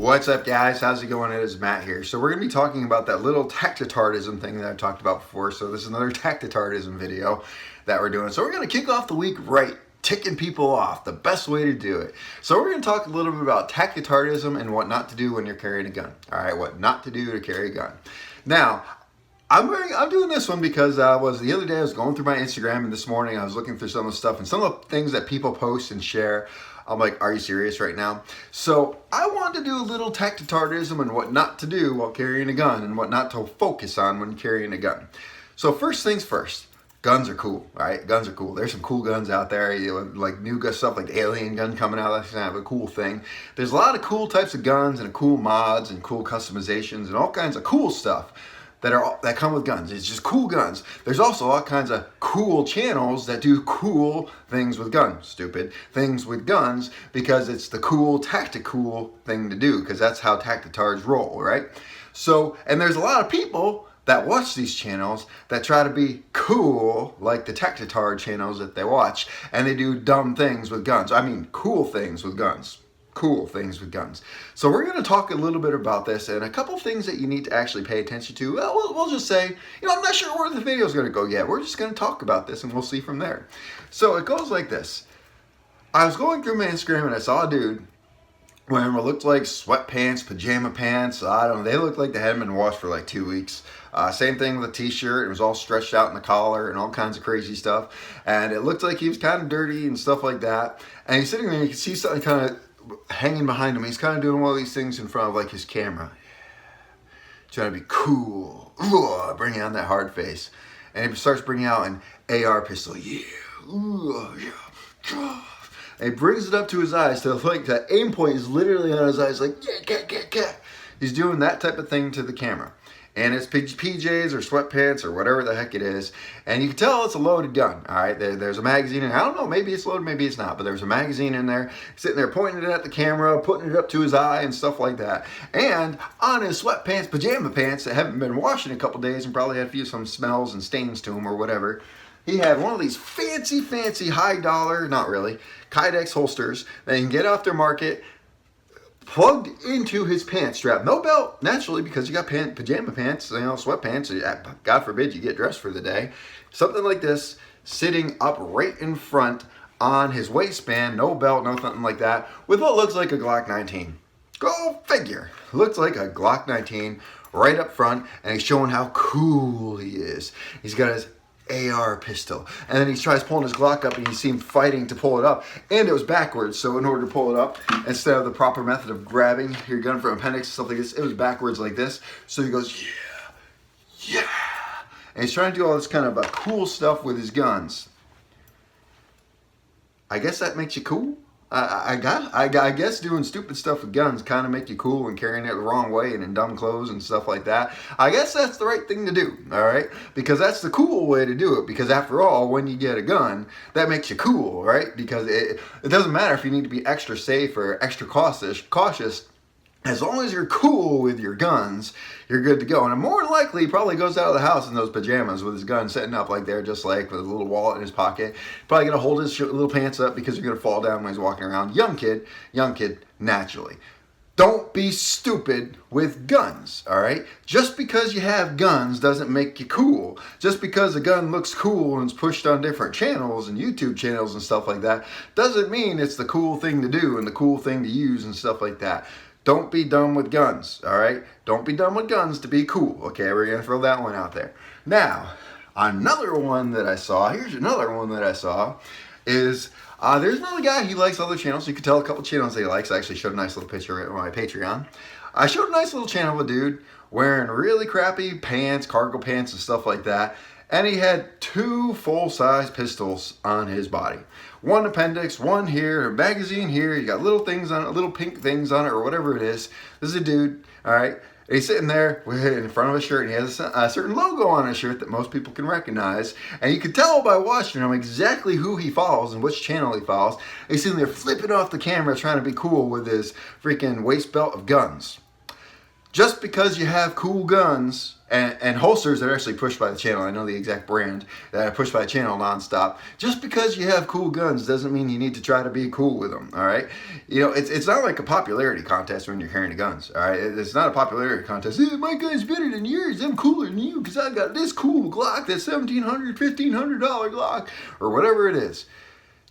What's up, guys? How's it going? It is Matt here. So we're going to be talking about that little tactitardism thing that I've talked about before. So this is another tactitardism video that we're doing. So we're going to kick off the week right, ticking people off, the best way to do it. So we're going to talk a little bit about tactitardism and what not to do when you're carrying a gun. All right, what not to do to carry a gun. Now, I'm doing this one because the other day I was going through my Instagram, and this morning I was looking through some of the stuff and some of the things that people post and share. I'm like, are you serious right now? So I wanted to do a little tactitardism and what not to do while carrying a gun and what not to focus on when carrying a gun. So first things first, guns are cool, right? Guns are cool. There's some cool guns out there, like new stuff like the alien gun coming out. That's kind of a cool thing. There's a lot of cool types of guns and cool mods and cool customizations and all kinds of cool stuff that come with guns. It's just cool guns. There's also all kinds of cool channels that do cool things with guns. Stupid things with guns, because it's the cool tactical thing to do, because that's how tactitards roll, right? So, and there's a lot of people that watch these channels that try to be cool like the tactitard channels that they watch, and they do dumb things with guns. I mean, cool things with guns. Cool things with guns. So we're going to talk a little bit about this and a couple things that you need to actually pay attention to. Well, we'll just say, I'm not sure where the video is going to go yet. We're just going to talk about this and we'll see from there. So it goes like this. I was going through my Instagram and I saw a dude wearing what looked like sweatpants, pajama pants. I don't know. They looked like they hadn't been washed for like 2 weeks. Same thing with a t-shirt. It was all stretched out in the collar and all kinds of crazy stuff. And it looked like he was kind of dirty and stuff like that. And he's sitting there and you can see something kind of hanging behind him. He's kind of doing one of these things in front of like his camera, trying to be cool, bringing out that hard face, and he starts bringing out an AR pistol. And he brings it up to his eyes to like the aim point is literally on his eyes, like yeah. He's doing that type of thing to the camera. And it's PJs or sweatpants or whatever the heck it is. And you can tell it's a loaded gun, all right? There's a magazine, and I don't know, maybe it's loaded, maybe it's not, but there's a magazine in there, sitting there pointing it at the camera, putting it up to his eye and stuff like that. And on his sweatpants, pajama pants that haven't been washed in a couple days and probably had some smells and stains to them or whatever, he had one of these fancy, high dollar, not really, Kydex holsters that you can get off their market, plugged into his pants strap. No belt, naturally, because you got pajama pants, sweatpants. God forbid you get dressed for the day. Something like this, sitting up right in front on his waistband, no belt, nothing like that, with what looks like a Glock 19. Go figure. Looks like a Glock 19 right up front, and he's showing how cool he is. He's got his AR pistol, and then he tries pulling his Glock up and you see him fighting to pull it up, and it was backwards. So in order to pull it up, instead of the proper method of grabbing your gun from appendix or something like this, it was backwards like this. So he goes yeah, and he's trying to do all this kind of cool stuff with his guns. I guess that makes you cool. I guess doing stupid stuff with guns kind of make you cool, and carrying it the wrong way and in dumb clothes and stuff like that. I guess that's the right thing to do, all right? Because that's the cool way to do it. Because after all, when you get a gun, that makes you cool, right? Because it doesn't matter if you need to be extra safe or extra cautious. As long as you're cool with your guns, you're good to go. And more than likely, he probably goes out of the house in those pajamas with his gun sitting up like there, just like with a little wallet in his pocket. Probably going to hold his little pants up because you're going to fall down when he's walking around. Young kid, naturally. Don't be stupid with guns, all right? Just because you have guns doesn't make you cool. Just because a gun looks cool and it's pushed on different channels and YouTube channels and stuff like that doesn't mean it's the cool thing to do and the cool thing to use and stuff like that. Don't be dumb with guns, all right? Don't be dumb with guns to be cool, okay? We're going to throw that one out there. Now, another one that I saw, here's another one that I saw, is there's another guy, he likes other channels. You can tell a couple channels that he likes. I actually showed a nice little picture on my Patreon. I showed a nice little channel of a dude wearing really crappy pants, cargo pants and stuff like that. And he had 2 full-size pistols on his body. One appendix, one here, a magazine here. You got little things on it, little pink things on it, or whatever it is. This is a dude, all right? And he's sitting there in front of a shirt, and he has a certain logo on his shirt that most people can recognize. And you can tell by watching him exactly who he follows and which channel he follows. And he's sitting there flipping off the camera, trying to be cool with his freaking waist belt of guns. Just because you have cool guns and holsters that are actually pushed by the channel, I know the exact brand that are pushed by the channel nonstop. Just because you have cool guns doesn't mean you need to try to be cool with them, all right? You know, it's not like a popularity contest when you're carrying guns, all right? It's not a popularity contest. Hey, my gun's better than yours. I'm cooler than you because I got this cool Glock, that $1,700, $1,500 Glock, or whatever it is.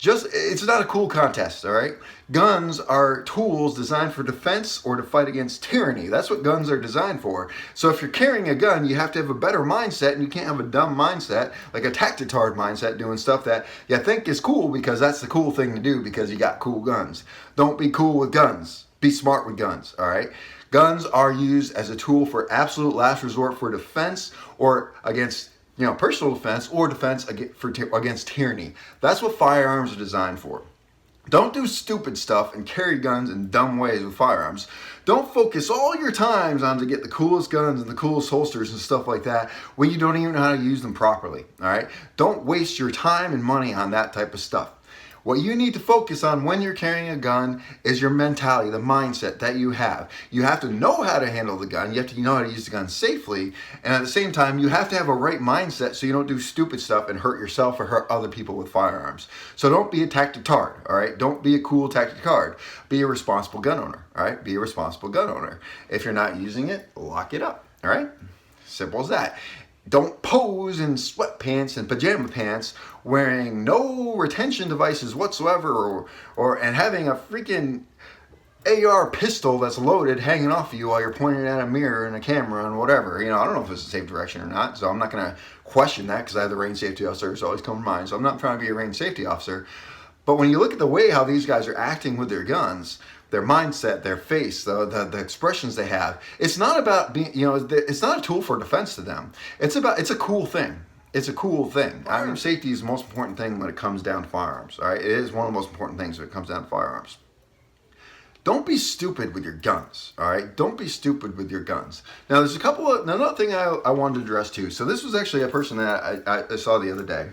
It's not a cool contest, all right? Guns are tools designed for defense or to fight against tyranny. That's what guns are designed for. So if you're carrying a gun, you have to have a better mindset, and you can't have a dumb mindset, like a tactitard mindset, doing stuff that you think is cool because that's the cool thing to do because you got cool guns. Don't be cool with guns. Be smart with guns, all right? Guns are used as a tool for absolute last resort for defense or against personal defense or defense against tyranny. That's what firearms are designed for. Don't do stupid stuff and carry guns in dumb ways with firearms. Don't focus all your times on to get the coolest guns and the coolest holsters and stuff like that when you don't even know how to use them properly, all right? Don't waste your time and money on that type of stuff. What you need to focus on when you're carrying a gun is your mentality, the mindset that you have. You have to know how to handle the gun. You have to know how to use the gun safely. And at the same time, you have to have a right mindset so you don't do stupid stuff and hurt yourself or hurt other people with firearms. So don't be a tactitard, all right? Don't be a cool tactitard. Be a responsible gun owner, all right? Be a responsible gun owner. If you're not using it, lock it up, all right? Simple as that. Don't pose in sweatpants and pajama pants wearing no retention devices whatsoever and having a freaking AR pistol that's loaded hanging off of you while you're pointing at a mirror and a camera and whatever. I don't know if it's the safe direction or not, so I'm not going to question that because I have the range safety officer, so always come to mind. So I'm not trying to be a range safety officer. But when you look at the way how these guys are acting with their guns, their mindset, their face, the expressions they have, it's not about being, it's not a tool for defense to them. It's a cool thing. It's a cool thing. Safety is the most important thing when it comes down to firearms. All right, it is one of the most important things when it comes down to firearms. Don't be stupid with your guns. All right, don't be stupid with your guns. Now, there's another thing I wanted to address too. So this was actually a person that I saw the other day.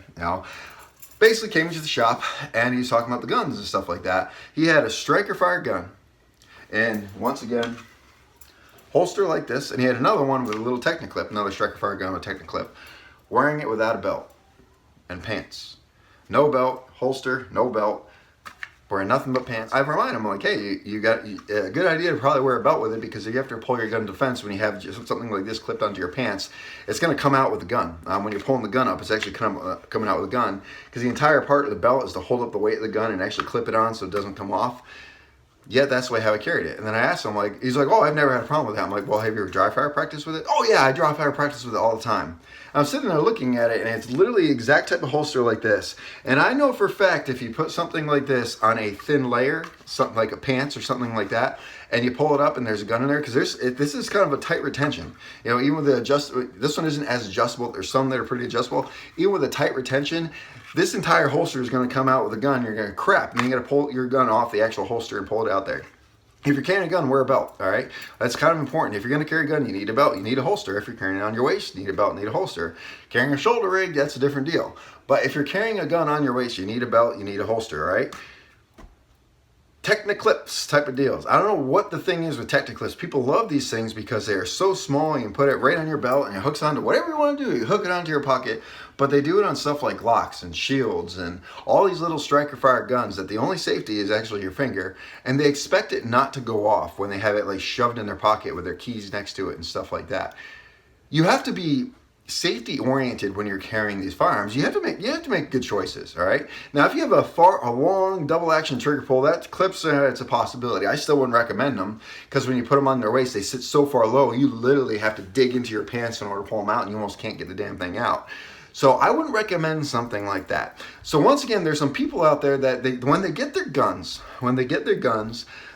Basically came into the shop and he was talking about the guns and stuff like that. He had a striker fire gun, and once again, holster like this, and he had another one with a little Techniclip, another striker fire gun with a Techniclip, wearing it without a belt and pants. No belt, holster, no belt, wearing nothing but pants. I remind him, like, hey, you got a good idea to probably wear a belt with it because if you have to pull your gun in defense when you have just something like this clipped onto your pants, it's going to come out with the gun. When you're pulling the gun up, it's actually coming out with the gun because the entire part of the belt is to hold up the weight of the gun and actually clip it on so it doesn't come off. Yeah, that's the way how I carried it. And then I asked him, like, he's like, oh, I've never had a problem with that. I'm like, well, have you ever dry fire practice with it? Oh, yeah, I dry fire practice with it all the time. I'm sitting there looking at it, and it's literally the exact type of holster like this. And I know for a fact if you put something like this on a thin layer, something like a pants or something like that, and you pull it up and there's a gun in there, because this is kind of a tight retention. Even with the this one isn't as adjustable. There's some that are pretty adjustable. Even with a tight retention, this entire holster is going to come out with a gun. You're going to crap, and then you got to pull your gun off the actual holster and pull it out there. If you're carrying a gun, wear a belt, all right? That's kind of important. If you're going to carry a gun, you need a belt, you need a holster. If you're carrying it on your waist, you need a belt, you need a holster. Carrying a shoulder rig, that's a different deal. But if you're carrying a gun on your waist, you need a belt, you need a holster, all right? Techniclips type of deals. I don't know what the thing is with Techniclips. People love these things because they are so small. You can put it right on your belt and it hooks onto whatever you want to do. You hook it onto your pocket, but they do it on stuff like Glocks and Shields and all these little striker fire guns that the only safety is actually your finger, and they expect it not to go off when they have it like shoved in their pocket with their keys next to it and stuff like that. You have to be safety oriented when you're carrying these firearms. You have to make good choices, all right? Now, if you have a long double action trigger pull, that clips, it's a possibility. I still wouldn't recommend them because when you put them on their waist, they sit so far low, you literally have to dig into your pants in order to pull them out, and you almost can't get the damn thing out. So I wouldn't recommend something like that. So once again, there's some people out there that when they get their guns,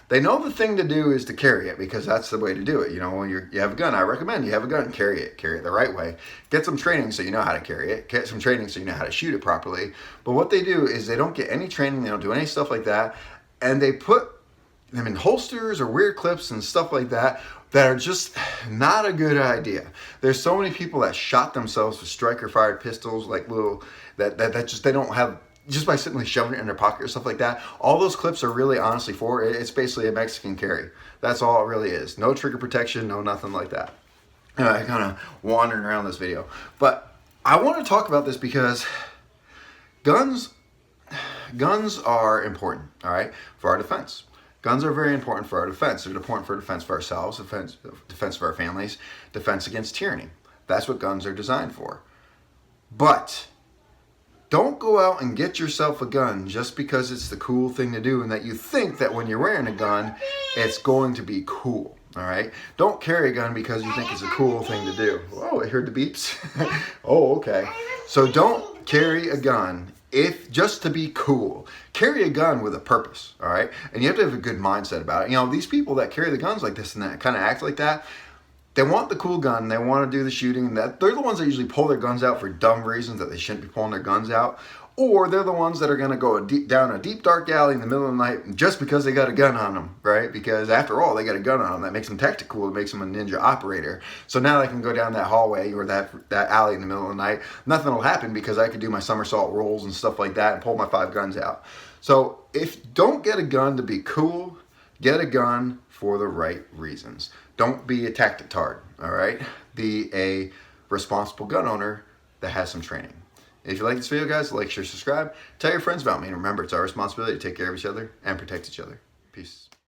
they know the thing to do is to carry it because that's the way to do it. When you have a gun, I recommend you have a gun, carry it the right way. Get some training so you know how to carry it. Get some training so you know how to shoot it properly. But what they do is they don't get any training, they don't do any stuff like that, and they put them in holsters or weird clips and stuff like that are just not a good idea. There's so many people that shot themselves with striker fired pistols, like little that just they don't have just by simply shoving it in their pocket or stuff like that. All those clips are really honestly for, it's basically a Mexican carry. That's all it really is. No trigger protection, no nothing like that. I kind of wandering around this video. But I want to talk about this because guns are important, all right, for our defense. Guns are very important for our defense. They're important for defense for ourselves, defense of our families, defense against tyranny. That's what guns are designed for. But don't go out and get yourself a gun just because it's the cool thing to do and that you think that when you're wearing a gun, it's going to be cool, all right? Don't carry a gun because you think it's a cool thing to do. Oh, I heard the beeps. Oh, okay. So don't carry a gun just to be cool. Carry a gun with a purpose, all right? And you have to have a good mindset about it. You know, these people that carry the guns like this and that kind of act like that, they want the cool gun, they want to do the shooting, they're the ones that usually pull their guns out for dumb reasons that they shouldn't be pulling their guns out. Or they're the ones that are going to go down a deep dark alley in the middle of the night just because they got a gun on them, right? Because after all, they got a gun on them. That makes them tactical. It makes them a ninja operator. So now they can go down that hallway or that alley in the middle of the night. Nothing will happen because I could do my somersault rolls and stuff like that and pull my 5 guns out. So don't get a gun to be cool, get a gun for the right reasons. Don't be a tactitard, all right? Be a responsible gun owner that has some training. If you like this video, guys, like, share, subscribe. Tell your friends about me. And remember, it's our responsibility to take care of each other and protect each other. Peace.